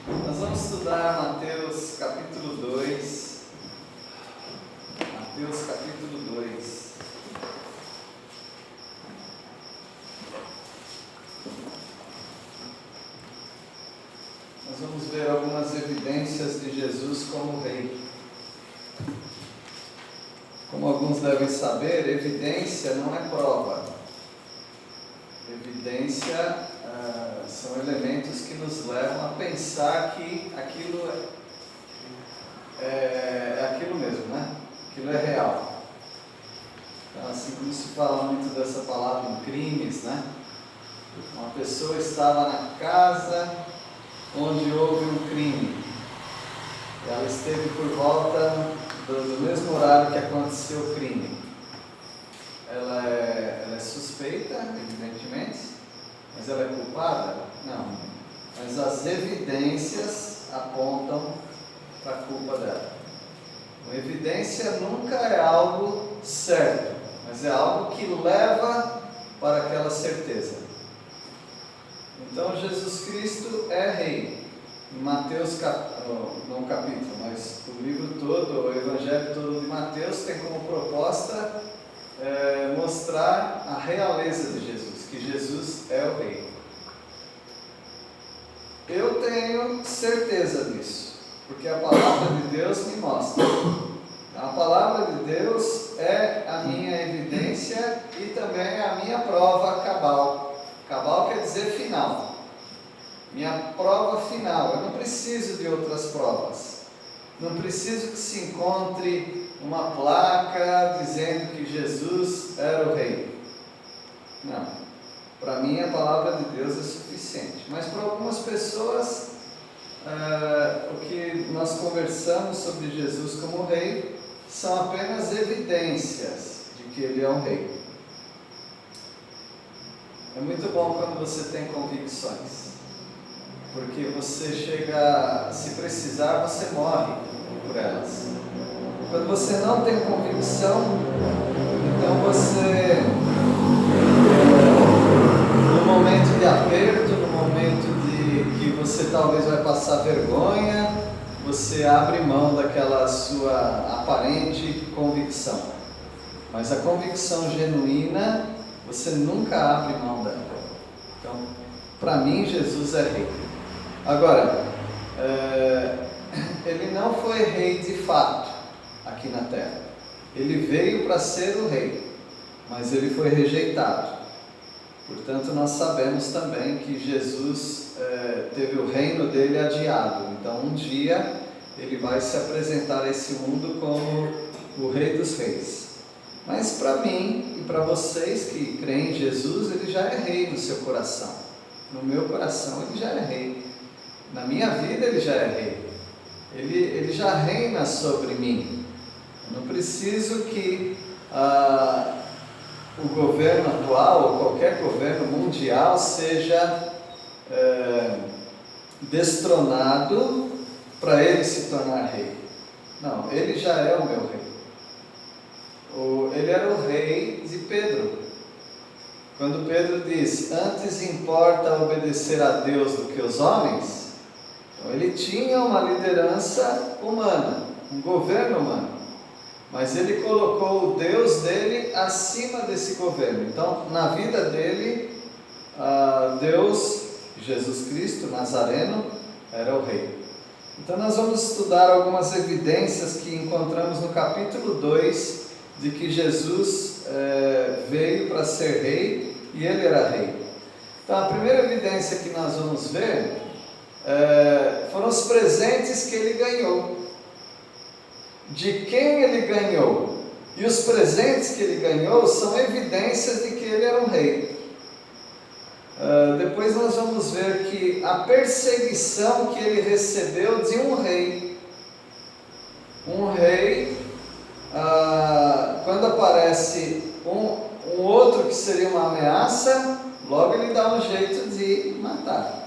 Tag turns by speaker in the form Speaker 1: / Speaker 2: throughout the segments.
Speaker 1: Nós vamos estudar Mateus capítulo 2. Mateus capítulo 2. Nós vamos ver algumas evidências de Jesus como rei. Como alguns devem saber, evidência não é prova. Evidência são elementos que nos levam a pensar que aquilo é aquilo mesmo, né? Aquilo é real. Então, assim como se fala muito dessa palavra em crimes, né? Uma pessoa estava na casa onde houve um crime. Ela esteve por volta do mesmo horário que aconteceu o crime. Ela é suspeita, evidentemente, mas ela é culpada? Não. Mas as evidências apontam para a culpa dela. A evidência nunca é algo certo, mas é algo que leva para aquela certeza. Então Jesus Cristo é rei. Em Mateus, não o capítulo, mas o livro todo, o evangelho todo de Mateus tem como proposta mostrar a realeza de Jesus, que Jesus é o rei. Eu tenho certeza disso, porque a palavra de Deus me mostra. A palavra de Deus é a minha evidência e também a minha prova cabal. Cabal quer dizer final. Minha prova final. Eu não preciso de outras provas. Não preciso que se encontre uma placa dizendo que Jesus era o rei. Não. Para mim a palavra de Deus é suficiente. Mas para algumas pessoas, o que nós conversamos sobre Jesus como rei são apenas evidências de que ele é um rei. É muito bom quando você tem convicções. Porque você chega, se precisar, você morre por elas. Quando você não tem convicção, então você, no momento de aperto, no momento de que você talvez vai passar vergonha, você abre mão daquela sua aparente convicção. Mas a convicção genuína, você nunca abre mão dela. Então, para mim, Jesus é rei. Agora, ele não foi rei de fato aqui na terra. Ele veio para ser o rei, mas ele foi rejeitado. Portanto, nós sabemos também que Jesus teve o reino dele adiado. Então, um dia, ele vai se apresentar a esse mundo como o rei dos reis. Mas para mim e para vocês que creem em Jesus, ele já é rei no seu coração. No meu coração, ele já é rei. Na minha vida ele já é rei, ele já reina sobre mim. Eu não preciso que o governo atual, ou qualquer governo mundial, seja destronado para ele se tornar rei. Não, ele já é o meu rei. Ele era o rei de Pedro. Quando Pedro diz, antes importa obedecer a Deus do que os homens, ele tinha uma liderança humana, um governo humano, mas ele colocou o Deus dele acima desse governo. Então, na vida dele, Deus, Jesus Cristo, Nazareno, era o rei. Então, nós vamos estudar algumas evidências que encontramos no capítulo 2, de que Jesus veio para ser rei e ele era rei. Então, a primeira evidência que nós vamos ver foram os presentes que ele ganhou. De quem ele ganhou? E os presentes que ele ganhou são evidências de que ele era um rei. Depois nós vamos ver que a perseguição que ele recebeu de um rei. Um rei, quando aparece um outro que seria uma ameaça, logo ele dá um jeito de matar.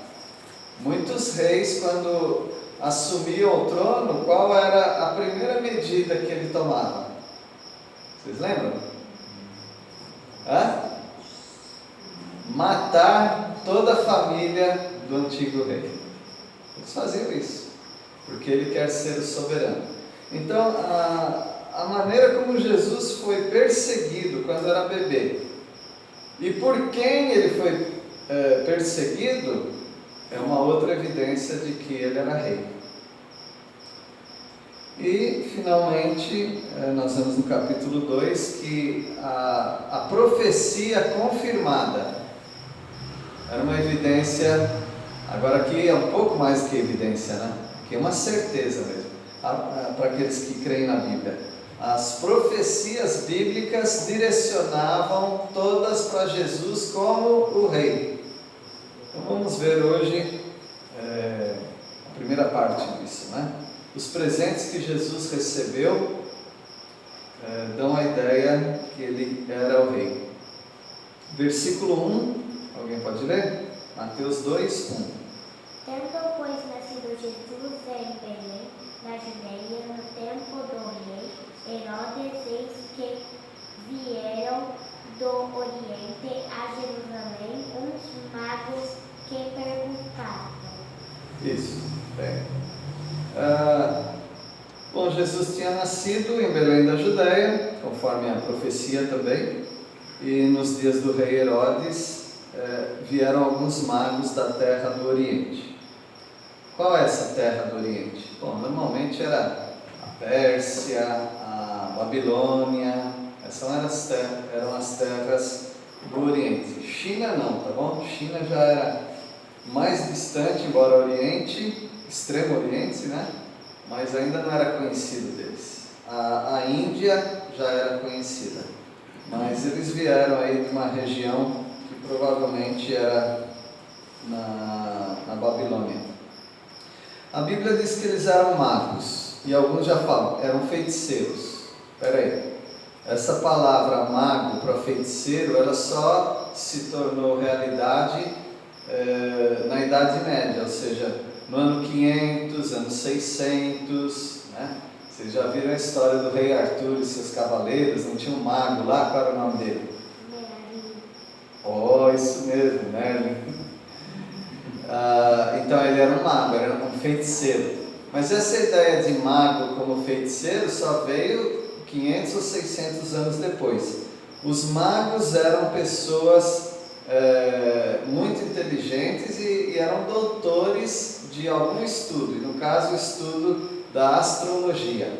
Speaker 1: Muitos reis, quando assumiam o trono, qual era a primeira medida que ele tomava? Vocês lembram? Matar toda a família do antigo rei. Eles faziam isso, porque ele quer ser o soberano. Então, a maneira como Jesus foi perseguido quando era bebê, e por quem ele foi perseguido, é uma outra evidência de que ele era rei. E, finalmente, nós vemos no capítulo 2 que a profecia confirmada era uma evidência, agora aqui é um pouco mais do que evidência, né? Aqui é uma certeza mesmo, para aqueles que creem na Bíblia. As profecias bíblicas direcionavam todas para Jesus como o rei. Então vamos ver hoje a primeira parte disso, né? Os presentes que Jesus recebeu dão a ideia que ele era o rei. Versículo 1, alguém pode ler? Mateus 2, 1.
Speaker 2: Tendo, pois, nascido Jesus em Belém, na Judeia, no tempo do rei Herodes, eis que vieram do Oriente a Jerusalém uns magos que perguntavam.
Speaker 1: Isso, bem. Bom, Jesus tinha nascido em Belém da Judeia, conforme a profecia também, e nos dias do rei Herodes vieram alguns magos da terra do Oriente. Qual é essa terra do Oriente? Bom, normalmente era a Pérsia, a Babilônia, essas eram as terras do Oriente. China não, tá bom? China já era mais distante, embora Oriente, Extremo Oriente, né? Mas ainda não era conhecido deles. A Índia já era conhecida, mas eles vieram aí de uma região que provavelmente era na Babilônia. A Bíblia diz que eles eram magos, e alguns já falam, eram feiticeiros. Espera aí, essa palavra mago para feiticeiro, ela só se tornou realidade na Idade Média, ou seja, no ano 500, ano 600, né? Vocês já viram a história do rei Arthur e seus cavaleiros? Não tinha um mago lá? Qual era o nome dele?
Speaker 2: Merlin.
Speaker 1: Oh, isso mesmo, Merlin. Então ele era um mago, era um feiticeiro. Mas essa ideia de mago como feiticeiro só veio 500 ou 600 anos depois. Os magos eram pessoas muito inteligentes e eram doutores de algum estudo, e no caso o estudo da astrologia.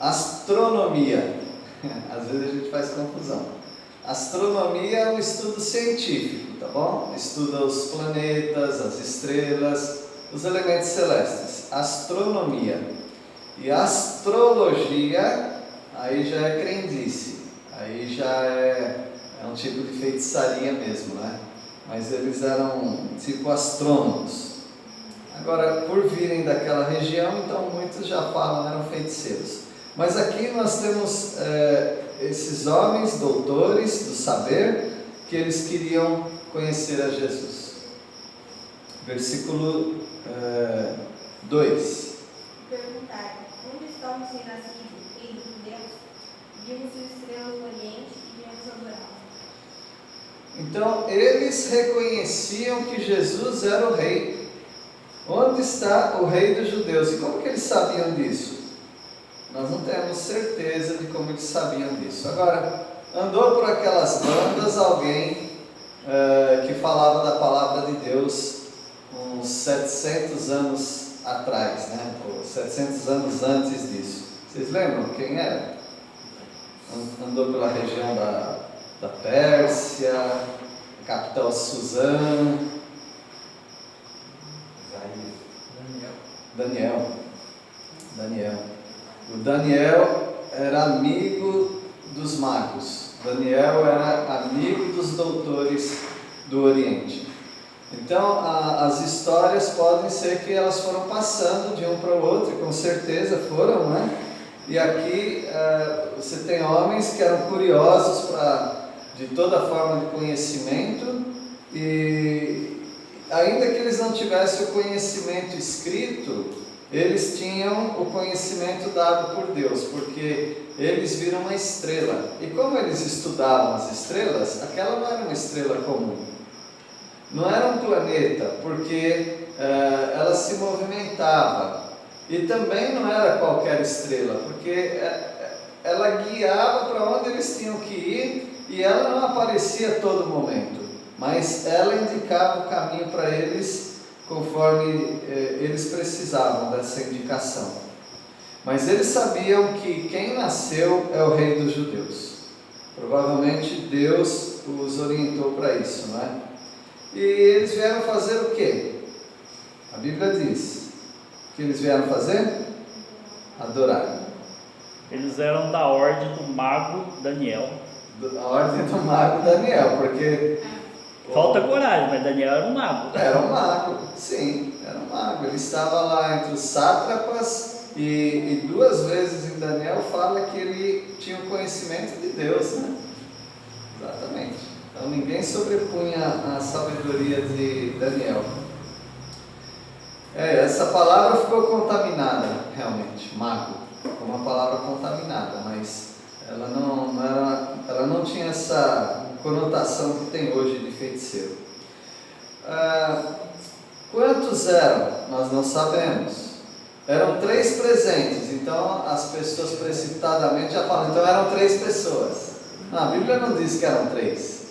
Speaker 1: Astronomia. Às vezes a gente faz confusão. Astronomia é um estudo científico, tá bom? Estuda os planetas, as estrelas, os elementos celestes. Astronomia. E astrologia, aí já é crendice. Aí já é um tipo de feitiçaria mesmo, né? Mas eles eram tipo astrônomos. Agora, por virem daquela região, então muitos já falam, eram feiticeiros. Mas aqui nós temos esses homens, doutores do saber, que eles queriam conhecer a Jesus. Versículo 2.
Speaker 3: Perguntaram, onde está o recém-nascido, rei dos judeus? Vimos suas estrelas no Oriente e viemos adorá-lo.
Speaker 1: Então, eles reconheciam que Jesus era o rei. Onde está o rei dos judeus? E como que eles sabiam disso? Nós não temos certeza de como eles sabiam disso. Agora, andou por aquelas bandas alguém que falava da palavra de Deus uns 700 anos atrás, né? Ou 700 anos antes disso. Vocês lembram quem era? Andou pela região da Pérsia, a capital Suzã. Daniel. O Daniel era amigo dos magos. Daniel era amigo dos doutores do Oriente. Então, as histórias podem ser que elas foram passando de um para o outro, e com certeza foram, né? E aqui você tem homens que eram curiosos de toda forma de conhecimento, e ainda que eles não tivessem o conhecimento escrito, eles tinham o conhecimento dado por Deus, porque eles viram uma estrela. E como eles estudavam as estrelas, aquela não era uma estrela comum. não era um planeta, porque ela se movimentava. E também não era qualquer estrela, porque ela guiava para onde eles tinham que ir e ela não aparecia a todo momento, mas ela indicava o caminho para eles conforme eles precisavam dessa indicação. Mas eles sabiam que quem nasceu é o rei dos judeus. Provavelmente Deus os orientou para isso, não é? E eles vieram fazer o quê? A Bíblia diz que eles vieram fazer? Adorar.
Speaker 4: Eles eram da ordem do mago Daniel.
Speaker 1: A ordem do mago Daniel, porque...
Speaker 4: Falta coragem, mas Daniel era um mago.
Speaker 1: Era um mago, sim, era um mago. Ele estava lá entre os sátrapas e 2 vezes em Daniel fala que ele tinha o conhecimento de Deus, né? Exatamente. Então ninguém sobrepunha a sabedoria de Daniel. Essa palavra ficou contaminada, realmente, mago, como uma palavra contaminada, mas ela não tinha essa conotação que tem hoje de feiticeiro. Quantos eram? Nós não sabemos. Eram 3 presentes, então as pessoas precipitadamente já falam, então eram 3 pessoas. Não, a Bíblia não diz que eram 3.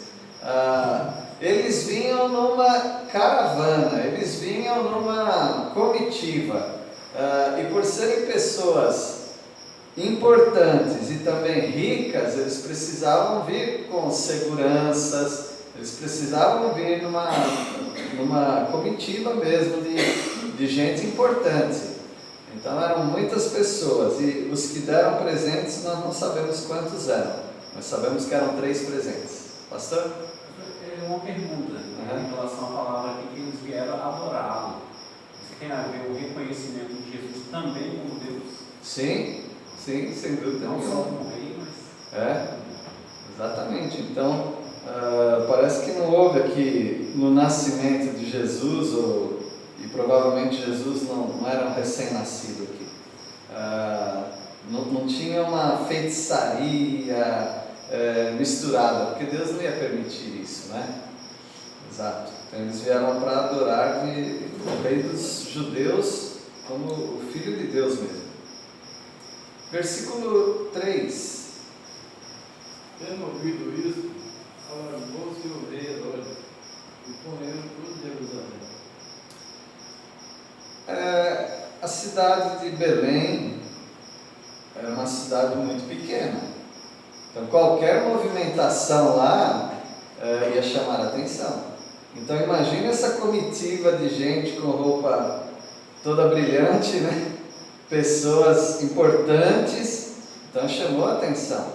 Speaker 1: Eles vinham numa caravana, eles vinham numa comitiva, e por serem pessoas importantes e também ricas, eles precisavam vir com seguranças, eles precisavam vir numa comitiva mesmo de gente importante. Então eram muitas pessoas, e os que deram presentes nós não sabemos quantos eram, mas sabemos que eram 3 presentes. Pastor?
Speaker 5: Uma pergunta em relação à palavra aqui, que eles vieram adorá-lo. Isso tem a ver o reconhecimento de Jesus também como Deus?
Speaker 1: Sim, sem dúvida.
Speaker 5: Não só como rei, mas...
Speaker 1: Exatamente. Então, parece que não houve aqui no nascimento de Jesus, e provavelmente Jesus não era um recém-nascido aqui. Não tinha uma feitiçaria misturada, porque Deus não ia permitir isso, né? Exato. Então eles vieram para adorar o rei dos judeus como o Filho de Deus mesmo. Versículo 3.
Speaker 6: Tendo ouvido isso, alarmou-se o rei Herodes, e com ele todo Jerusalém.
Speaker 1: A cidade de Belém era uma cidade muito pequena. Então qualquer movimentação lá ia chamar a atenção. Então imagine essa comitiva de gente com roupa toda brilhante, né? Pessoas importantes, então chamou a atenção.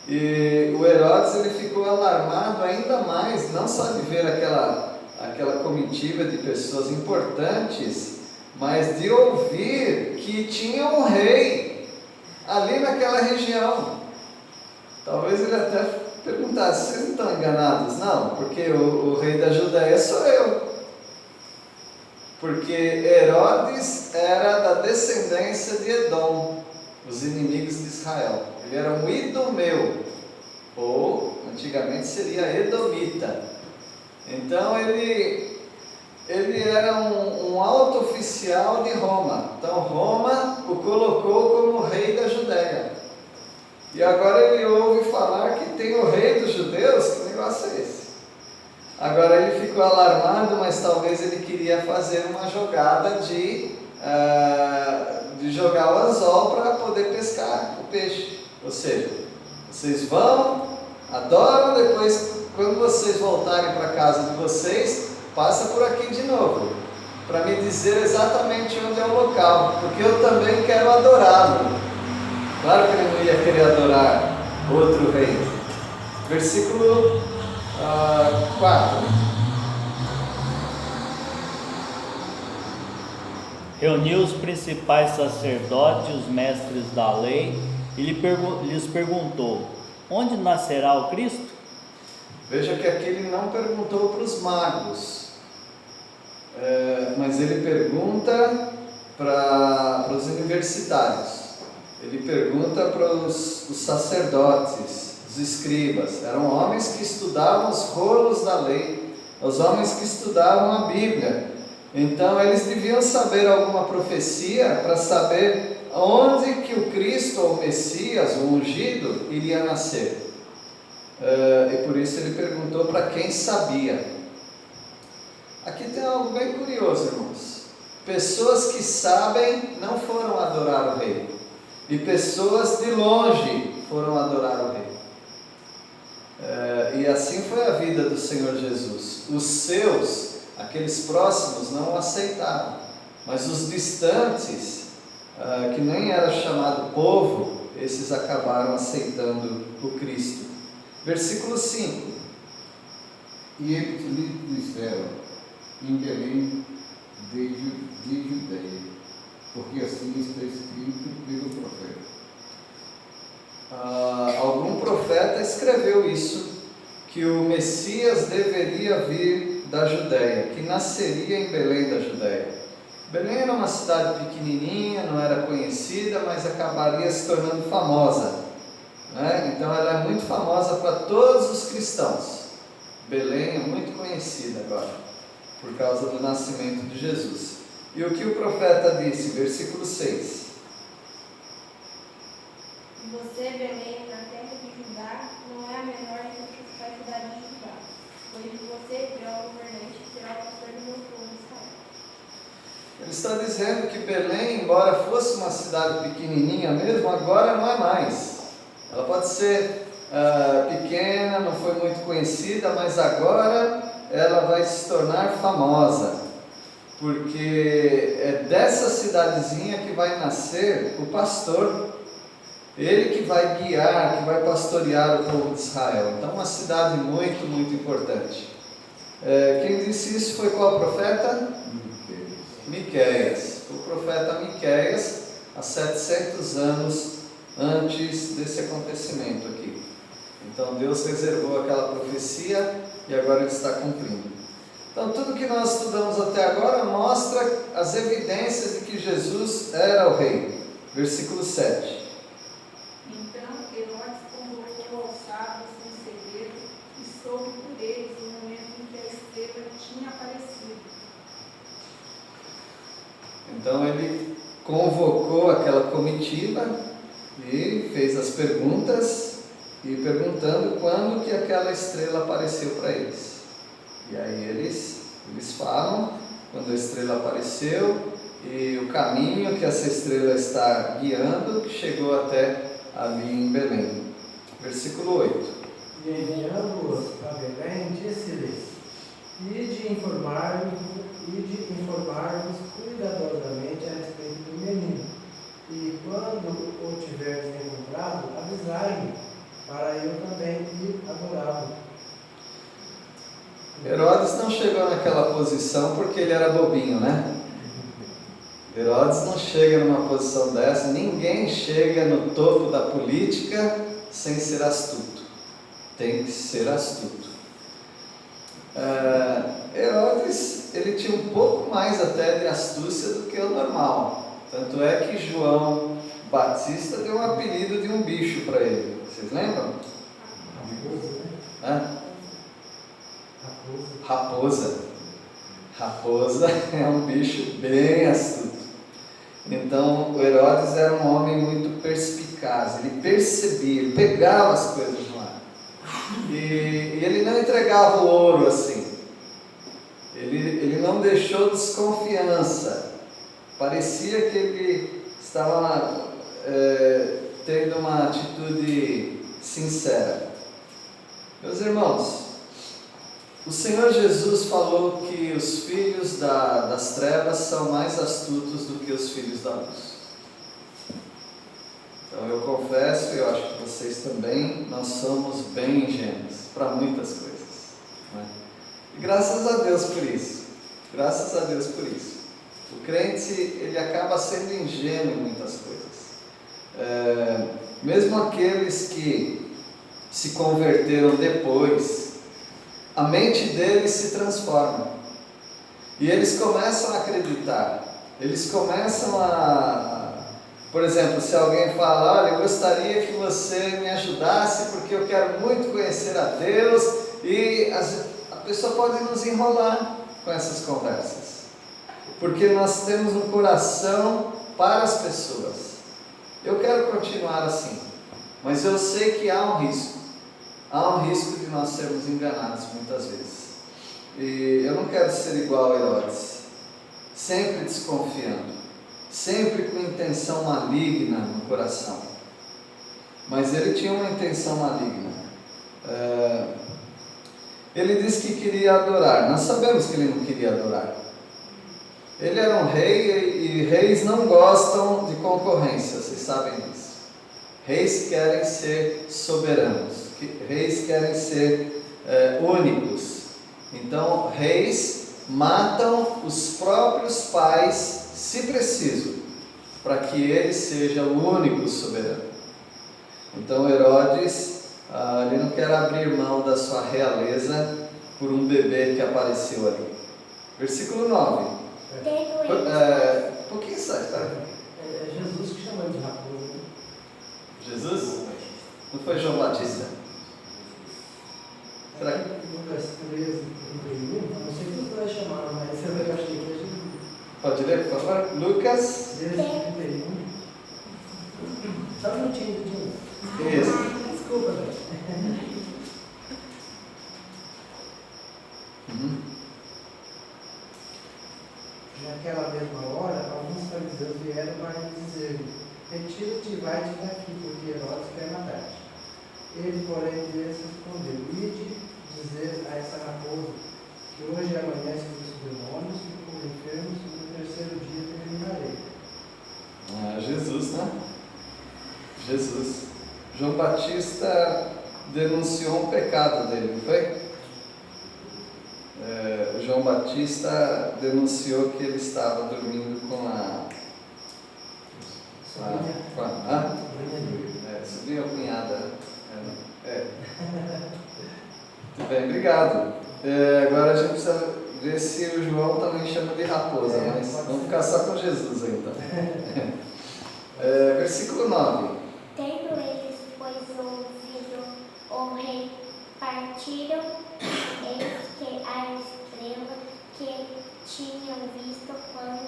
Speaker 1: E o Herodes ele ficou alarmado ainda mais, não só de ver aquela comitiva de pessoas importantes, mas de ouvir que tinha um rei ali naquela região. Talvez ele até perguntasse, vocês não estão enganados? Não, porque o rei da Judéia sou eu. Porque Herodes era da descendência de Edom, os inimigos de Israel. Ele era um idumeu, ou antigamente seria edomita. Então ele era um alto oficial de Roma. Então Roma o colocou como rei da Judéia. E agora ele ouve falar que tem o rei dos judeus. Que negócio é esse? Agora ele ficou alarmado, mas talvez ele queria fazer uma jogada de jogar o anzol para poder pescar o peixe. Ou seja, vocês vão, adoram, depois quando vocês voltarem para a casa de vocês, passa por aqui de novo, para me dizer exatamente onde é o local, porque eu também quero adorá-lo. Claro que ele não ia querer adorar outro rei. Versículo 4.
Speaker 4: Reuniu os principais sacerdotes, os mestres da lei, e lhes perguntou: onde nascerá o Cristo?
Speaker 1: Veja que aqui ele não perguntou para os magos, mas ele pergunta para os universitários. Ele pergunta para os sacerdotes, os escribas. Eram homens que estudavam os rolos da lei, os homens que estudavam a Bíblia. Então eles deviam saber alguma profecia para saber onde que o Cristo, ou o Messias, o ungido, iria nascer. E por isso ele perguntou para quem sabia. Aqui tem algo bem curioso, irmãos. Pessoas que sabem não foram adorar o rei, e pessoas de longe foram adorar o rei. E assim foi a vida do Senhor Jesus. Os seus, aqueles próximos, não o aceitaram, mas os distantes, que nem era chamado povo, esses acabaram aceitando o Cristo. Versículo 5.
Speaker 7: E eles lhe disseram: em Belém de Judeia, porque assim está escrito pelo profeta.
Speaker 1: Algum profeta escreveu isso, que o Messias deveria vir da Judéia, que nasceria em Belém da Judéia. Belém era uma cidade pequenininha, não era conhecida, mas acabaria se tornando famosa, né? Então ela é muito famosa para todos os cristãos. Belém é muito conhecida agora, por causa do nascimento de Jesus. E o que o profeta disse, versículo 6.
Speaker 3: E você, Belém, na terra de Judá, não é a menor entre as principais cidades de Judá, pois de você virá o governante, que será o pastor do meu povo Israel.
Speaker 1: Ele está dizendo que Belém, embora fosse uma cidade pequenininha mesmo, agora não é mais. Ela pode ser pequena, não foi muito conhecida, mas agora ela vai se tornar famosa, porque é dessa cidadezinha que vai nascer o pastor, ele que vai guiar, que vai pastorear o povo de Israel. Então, uma cidade muito, muito importante. Quem disse isso foi qual profeta? Miqueias. O profeta Miqueias, há 700 anos antes desse acontecimento aqui. Então Deus reservou aquela profecia e agora ele está cumprindo. Então tudo que nós estudamos até agora mostra as evidências de que Jesus era o rei. Versículo 7.
Speaker 8: Então Herodes convocou aos sábios em segredo e soube por eles no momento em que a estrela tinha aparecido.
Speaker 1: Então ele convocou aquela comitiva e fez as perguntas, e perguntando quando que aquela estrela apareceu para eles. E aí eles falam quando a estrela apareceu e o caminho que essa estrela está guiando, que chegou até ali em Belém. Versículo 8.
Speaker 9: E enviando-os a Belém, disse-lhes: Ide informar-vos cuidadosamente a respeito do menino, e quando o tiverdes encontrado, avisai-me, para eu também ir adorá-lo.
Speaker 1: Herodes não chegou naquela posição porque ele era bobinho, né? Herodes não chega numa posição dessa, ninguém chega no topo da política sem ser astuto. Tem que ser astuto. Herodes, ele tinha um pouco mais até de astúcia do que o normal. Tanto é que João Batista deu um apelido de um bicho para ele. Vocês lembram? Raposa. Raposa é um bicho bem astuto. Então, o Herodes era um homem muito perspicaz. Ele percebia, ele pegava as coisas no ar. E ele não entregava o ouro assim. Ele não deixou desconfiança. Parecia que ele estava tendo uma atitude sincera. Meus irmãos, o Senhor Jesus falou que os filhos das trevas são mais astutos do que os filhos da luz. Então eu confesso, e eu acho que vocês também, nós somos bem ingênuos para muitas coisas, né? E graças a Deus por isso. Graças a Deus por isso. O crente, ele acaba sendo ingênuo em muitas coisas. Mesmo aqueles que se converteram depois, a mente deles se transforma. E eles começam a acreditar. Eles começam por exemplo, se alguém fala: olha, eu gostaria que você me ajudasse porque eu quero muito conhecer a Deus, e a pessoa pode nos enrolar com essas conversas, porque nós temos um coração para as pessoas. Eu quero continuar assim, mas eu sei que há um risco de nós sermos enganados muitas vezes. E eu não quero ser igual a Herodes, sempre desconfiando, sempre com intenção maligna no coração. Mas ele tinha uma intenção maligna. Ele disse que queria adorar. Nós sabemos que ele não queria adorar. Ele era um rei e reis não gostam de concorrência, vocês sabem disso. Reis querem ser soberanos, reis querem ser únicos. Então, reis matam os próprios pais, se preciso, para que ele seja o único soberano. Então, Herodes, ele não quer abrir mão da sua realeza por um bebê que apareceu ali. Versículo 9. Um pouquinho sai, tá?
Speaker 9: É Jesus que chama ele de raposa.
Speaker 1: Jesus? Não foi João Batista? Será que...
Speaker 9: Lucas 13, 31, não sei se vai chamar, mas você vai achar que é Jesus.
Speaker 1: Pode ler, por favor? Lucas
Speaker 9: 13, 31. Só um minutinho.
Speaker 1: Isso.
Speaker 9: Desculpa, velho. Naquela mesma hora, alguns fariseus vieram para lhe dizer: retira-te e vai-te daqui, porque Herodes quer matar-te. Ele, porém, lhes respondeu: ide dizer a essa raposa que hoje e amanhã expulso demônios e curo enfermos, e no terceiro dia terminarei.
Speaker 1: Jesus, né? Jesus. João Batista denunciou um pecado dele, não foi? João Batista denunciou que ele estava dormindo com a sobrinha ou cunhada. Muito bem, obrigado. Agora a gente precisa ver se o João também chama de raposa, mas vamos ficar só com Jesus aí, então. Versículo 9.
Speaker 2: Tendo eles, pois, ouvido o rei, partiram, eis que a estrela que tinham visto quando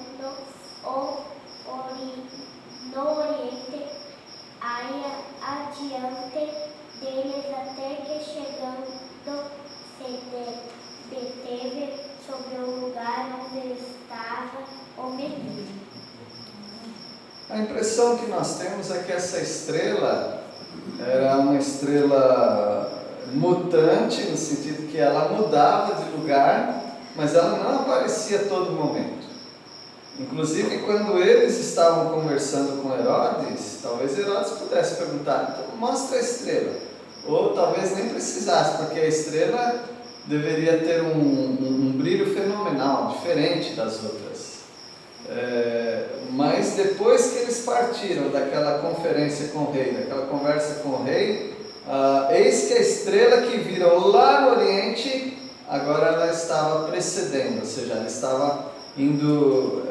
Speaker 2: no oriente ia adiante deles, até que chegando se deteve sobre o lugar onde estava o menino.
Speaker 1: A impressão que nós temos é que essa estrela era uma estrela mutante, no sentido que ela mudava de lugar, mas ela não aparecia a todo momento. Inclusive, quando eles estavam conversando com Herodes, talvez Herodes pudesse perguntar: então mostra a estrela. Ou talvez nem precisasse, porque a estrela deveria ter um brilho fenomenal, diferente das outras. Mas depois que eles partiram daquela conferência com o rei, daquela conversa com o rei, eis que a estrela que viram lá no oriente, agora ela estava precedendo, ou seja, ela estava indo,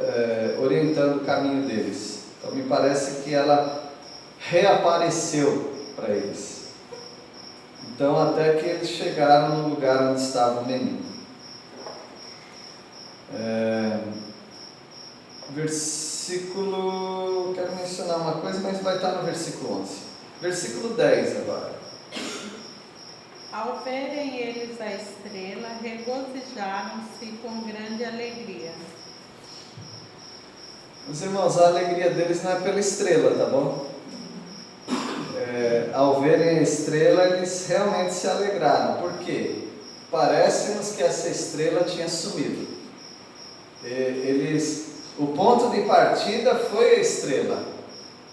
Speaker 1: orientando o caminho deles. Então me parece que ela reapareceu para eles. Então até que eles chegaram no lugar onde estava o menino. Versículo, quero mencionar uma coisa, mas vai estar no versículo 11. Versículo 10 agora.
Speaker 10: Ao verem eles a estrela, regozijaram-se com grande alegria.
Speaker 1: Meus irmãos, a alegria deles não é pela estrela, tá bom? Ao verem a estrela, eles realmente se alegraram. Por quê? Parece-nos que essa estrela tinha sumido. O ponto de partida foi a estrela,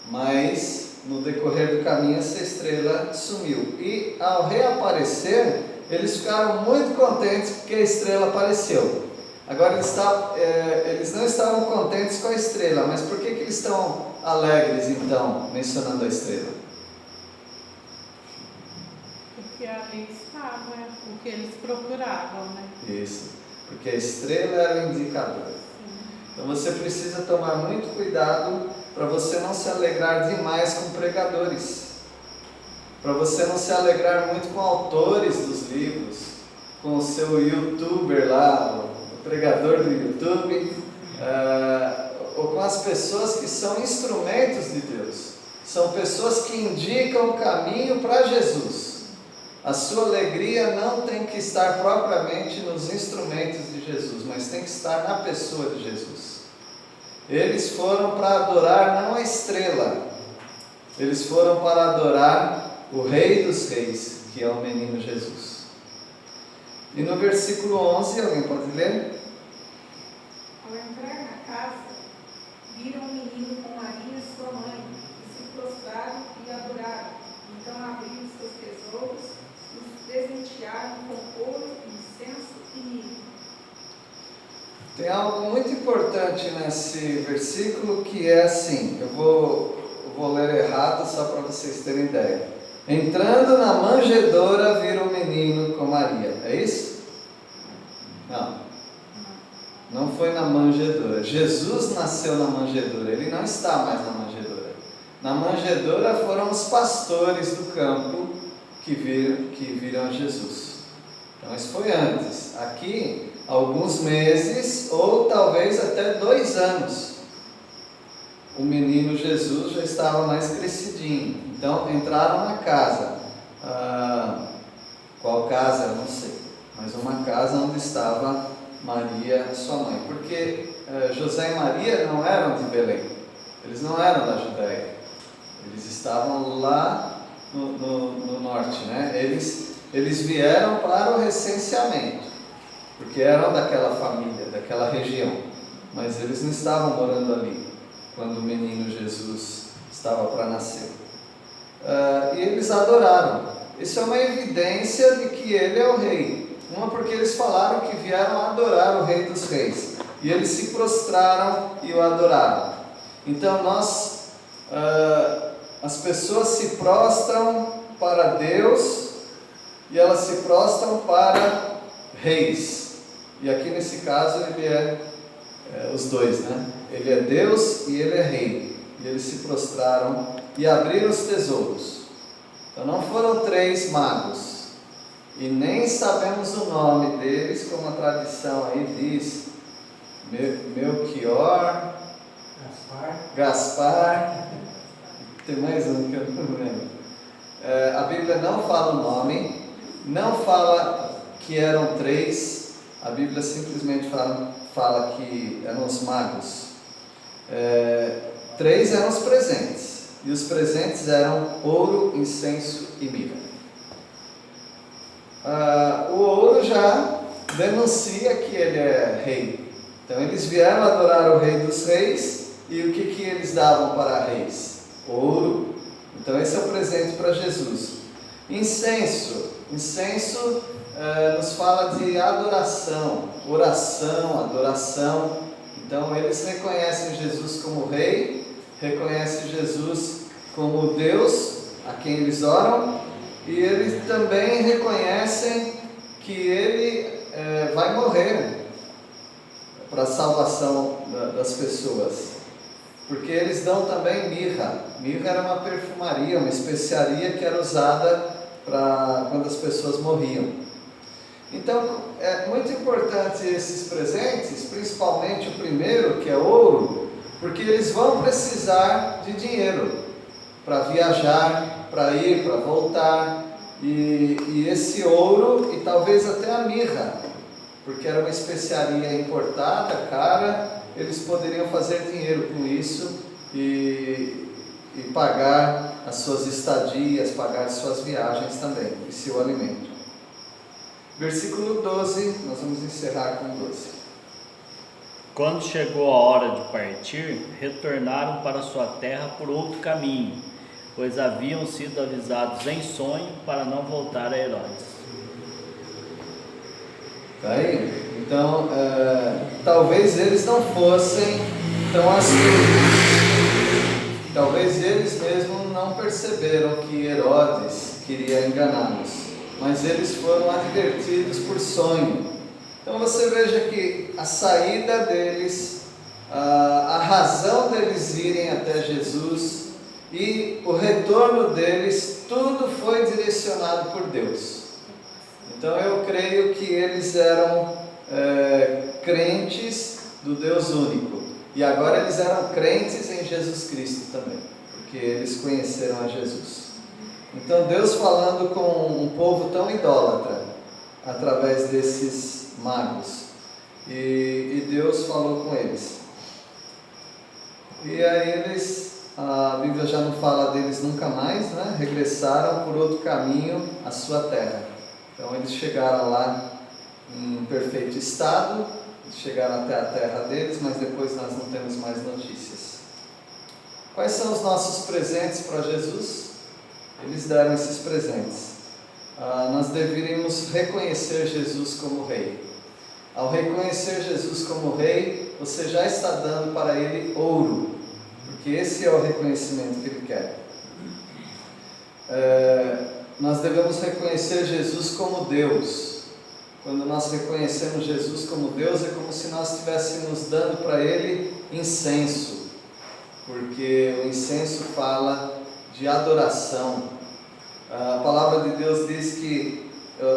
Speaker 1: mas no decorrer do caminho essa estrela sumiu. E ao reaparecer, eles ficaram muito contentes porque a estrela apareceu. Agora eles não estavam contentes com a estrela, mas por que eles estão alegres então, mencionando a estrela?
Speaker 10: Porque ali estava o que eles procuravam, né?
Speaker 1: Isso, porque a estrela era o indicador. Então você precisa tomar muito cuidado para você não se alegrar demais com pregadores, para você não se alegrar muito com autores dos livros, com o seu youtuber lá, o pregador do YouTube, ou com as pessoas que são instrumentos de Deus. São pessoas que indicam o caminho para Jesus. A sua alegria não tem que estar propriamente nos instrumentos de Jesus, mas tem que estar na pessoa de Jesus. Eles foram para adorar não a estrela, eles foram para adorar o Rei dos Reis, que é o menino Jesus. E no versículo 11, alguém pode ler?
Speaker 8: Ao entrar na casa, viram um menino com Maria, sua mãe, e se prostraram e adoraram. Então abriram seus tesouros e os presentearam com ouro, incenso e mirra.
Speaker 1: Tem algo muito importante nesse versículo que é assim, eu vou ler errado só para vocês terem ideia. Entrando na manjedoura, viram um menino com Maria, é isso? Não foi na manjedoura. Jesus nasceu na manjedoura, ele não está mais na manjedoura. Na manjedoura foram os pastores do campo que viram Jesus. Então isso foi antes. Aqui, alguns meses ou talvez até 2 anos, o menino Jesus já estava mais crescidinho. Então entraram na casa. Qual casa? Eu não sei. Mas uma casa onde estava Maria, sua mãe. Porque José e Maria não eram de Belém. Eles não eram da Judéia. Eles estavam lá no norte, né? Eles vieram para o recenseamento, porque eram daquela família, daquela região. Mas eles não estavam morando ali quando o menino Jesus estava para nascer. E eles adoraram. Isso é uma evidência de que ele é o rei. Uma, porque eles falaram que vieram adorar o Rei dos Reis. E eles se prostraram e o adoraram. Então as pessoas se prostram para Deus e elas se prostram para reis. E aqui nesse caso ele é os dois, né? Ele é Deus e ele é rei. E eles se prostraram e abriram os tesouros. Então não foram 3 magos. E nem sabemos o nome deles, como a tradição aí diz. Melchior, Gaspar. Tem mais um que eu não lembro. A Bíblia não fala o nome, não fala que eram 3. A Bíblia simplesmente fala que eram os magos. 3 eram os presentes. E os presentes eram ouro, incenso e mirra. O ouro já denuncia que ele é rei. Então eles vieram adorar o Rei dos Reis. E o que eles davam para reis? Ouro. Então esse é o presente para Jesus. Incenso nos fala de adoração, oração, adoração. Então eles reconhecem Jesus como rei, reconhecem Jesus como Deus a quem eles oram, e eles também reconhecem que ele vai morrer para a salvação das pessoas. Porque eles dão também mirra. Mirra era uma perfumaria, uma especiaria que era usada para quando as pessoas morriam. Então, é muito importante esses presentes, principalmente o primeiro, que é ouro, porque eles vão precisar de dinheiro para viajar, para ir, para voltar. E esse ouro, e talvez até a mirra, porque era uma especiaria importada, cara, eles poderiam fazer dinheiro com isso e pagar as suas estadias, pagar as suas viagens também, e seu alimento. Versículo 12, nós vamos encerrar com 12.
Speaker 4: Quando chegou a hora de partir, retornaram para sua terra por outro caminho, pois haviam sido avisados em sonho para não voltar a Herodes.
Speaker 1: Tá aí? Então, talvez eles não fossem tão assim. Talvez eles mesmos não perceberam que Herodes queria enganá-los, mas eles foram advertidos por sonho. Então você veja que a saída deles, a razão deles irem até Jesus e o retorno deles, tudo foi direcionado por Deus. Então eu creio que eles eram crentes do Deus único. E agora eles eram crentes em Jesus Cristo também, porque eles conheceram a Jesus. Então Deus falando com um povo tão idólatra, através desses magos. E Deus falou com eles. E aí eles, a Bíblia já não fala deles nunca mais, né? Regressaram por outro caminho à sua terra. Então eles chegaram lá em perfeito estado, chegaram até a terra deles, mas depois nós não temos mais notícias. Quais são os nossos presentes para Jesus? Eles deram esses presentes. Nós deveríamos reconhecer Jesus como Rei. Ao reconhecer Jesus como Rei, você já está dando para Ele ouro, porque esse é o reconhecimento que Ele quer. Nós devemos reconhecer Jesus como Deus. Quando nós reconhecemos Jesus como Deus, é como se nós estivéssemos dando para Ele incenso, porque o incenso fala de adoração. A palavra de Deus diz que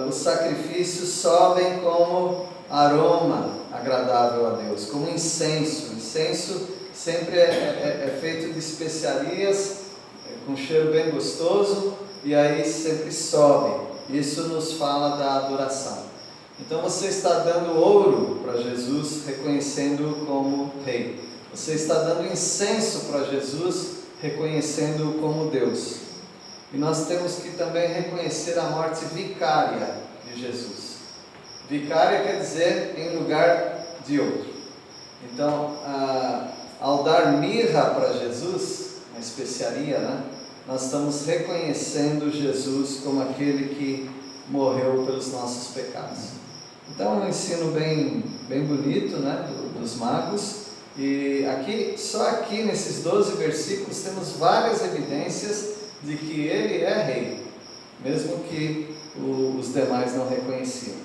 Speaker 1: os sacrifícios sobem como aroma agradável a Deus, como incenso. Incenso sempre é feito de especiarias, com cheiro bem gostoso, e aí sempre sobe. Isso nos fala da adoração. Então você está dando ouro para Jesus, reconhecendo-o como Rei. Você está dando incenso para Jesus, reconhecendo-o como Deus. E nós temos que também reconhecer a morte vicária de Jesus. Vicária quer dizer em lugar de outro. Então, ao dar mirra para Jesus, uma especiaria, né? Nós estamos reconhecendo Jesus como aquele que morreu pelos nossos pecados. Então é um ensino bem bonito, né? Dos magos. E só aqui nesses 12 versículos temos várias evidências de que Ele é Rei, mesmo que os demais não reconheciam.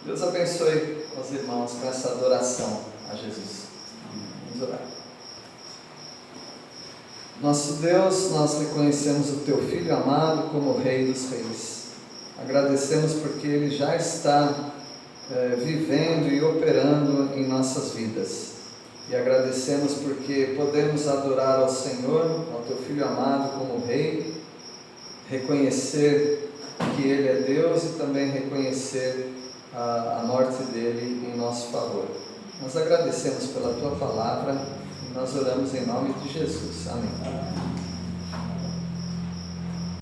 Speaker 1: Deus abençoe os irmãos com essa adoração a Jesus. Vamos orar. Nosso Deus, nós reconhecemos o Teu Filho amado como Rei dos Reis. Agradecemos porque Ele já está vivendo e operando em nossas vidas. E agradecemos porque podemos adorar ao Senhor, ao Teu Filho amado como Rei, reconhecer que Ele é Deus e também reconhecer a morte dEle em nosso favor. Nós agradecemos pela Tua palavra e nós oramos em nome de Jesus. Amém.